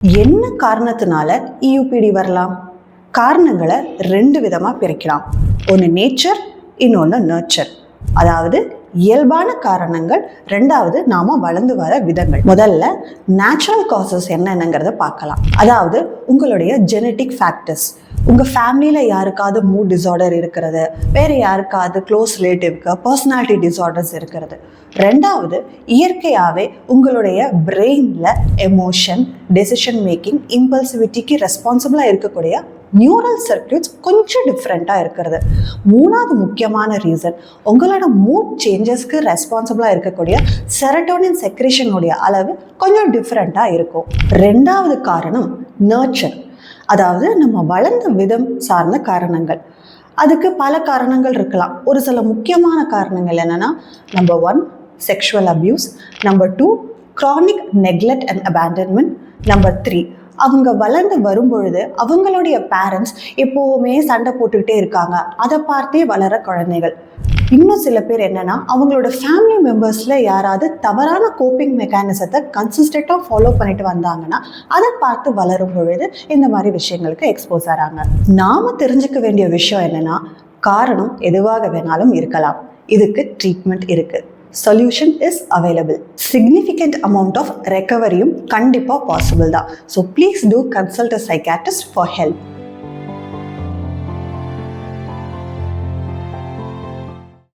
என்ன காரணத்தினால இயூபிடி வரலாம்? காரணங்களை ரெண்டு விதமாக பிரிக்கலாம். ஒன்று நேச்சர், இன்னொன்று நர்ச்சர். அதாவது இயல்பான காரணங்கள், ரெண்டாவது நாம வளர்ந்து வர விதங்கள். முதல்ல நேச்சுரல் காசஸ் என்னென்னங்கிறத பார்க்கலாம். அதாவது உங்களுடைய ஜெனட்டிக் ஃபேக்டர்ஸ், உங்கள் ஃபேமிலியில் யாருக்காவது மூட் டிஸார்டர் இருக்கிறது, வேறு யாருக்காவது க்ளோஸ் ரிலேட்டிவ்க்கு பர்சனாலிட்டி டிஸார்டர்ஸ் இருக்கிறது. ரெண்டாவது இயற்கையாகவே உங்களுடைய பிரெயினில் எமோஷன், டெசிஷன் மேக்கிங், இம்பல்சிவிட்டிக்கு ரெஸ்பான்சிபிளாக இருக்கக்கூடிய நியூரல் சர்க்யூட்ஸ் கொஞ்சம் டிஃப்ரெண்ட்டாக இருக்கிறது. மூணாவது முக்கியமான ரீசன் உங்களோட மூட் சேஞ்சஸ்க்கு ரெஸ்பான்சிபிளாக இருக்கக்கூடிய செரட்டோனின் செக்ரேஷனுடைய அளவு கொஞ்சம் டிஃப்ரெண்ட்டாக இருக்கும். ரெண்டாவது காரணம் நர்ச்சர், அதாவது நம்ம வளர்ந்த விதம் சார்ந்த காரணங்கள். அதுக்கு பல காரணங்கள் இருக்கலாம். ஒரு சில முக்கியமான காரணங்கள் என்னென்னா, number 1 sexual abuse, number 2 chronic neglect and abandonment, number 3 அவங்க வளர்ந்து வரும்பொழுது அவங்களுடைய பேரண்ட்ஸ் எப்போவுமே சண்டை போட்டுக்கிட்டே இருக்காங்க, அதை பார்த்தே வளர குழந்தைகள். இன்னும் சில பேர் என்னென்னா, அவங்களோட ஃபேமிலி மெம்பர்ஸில் யாராவது தவறான கோப்பிங் மெக்கானிசத்தை கன்சிஸ்டண்ட்டாக ஃபாலோ பண்ணிட்டு வந்தாங்கன்னா அதை பார்த்து வளரும் பொழுது இந்த மாதிரி விஷயங்களுக்கு எக்ஸ்போஸ் ஆகிறாங்க. நாம் தெரிஞ்சுக்க வேண்டிய விஷயம் என்னென்னா, காரணம் எதுவாக வேணாலும் இருக்கலாம், இதுக்கு ட்ரீட்மெண்ட் இருக்குது. Solution is available. Significant amount of ரெக்கவரியும் கண்டிப்பாக பாசிபிள் தான். So please do consult a psychiatrist for help.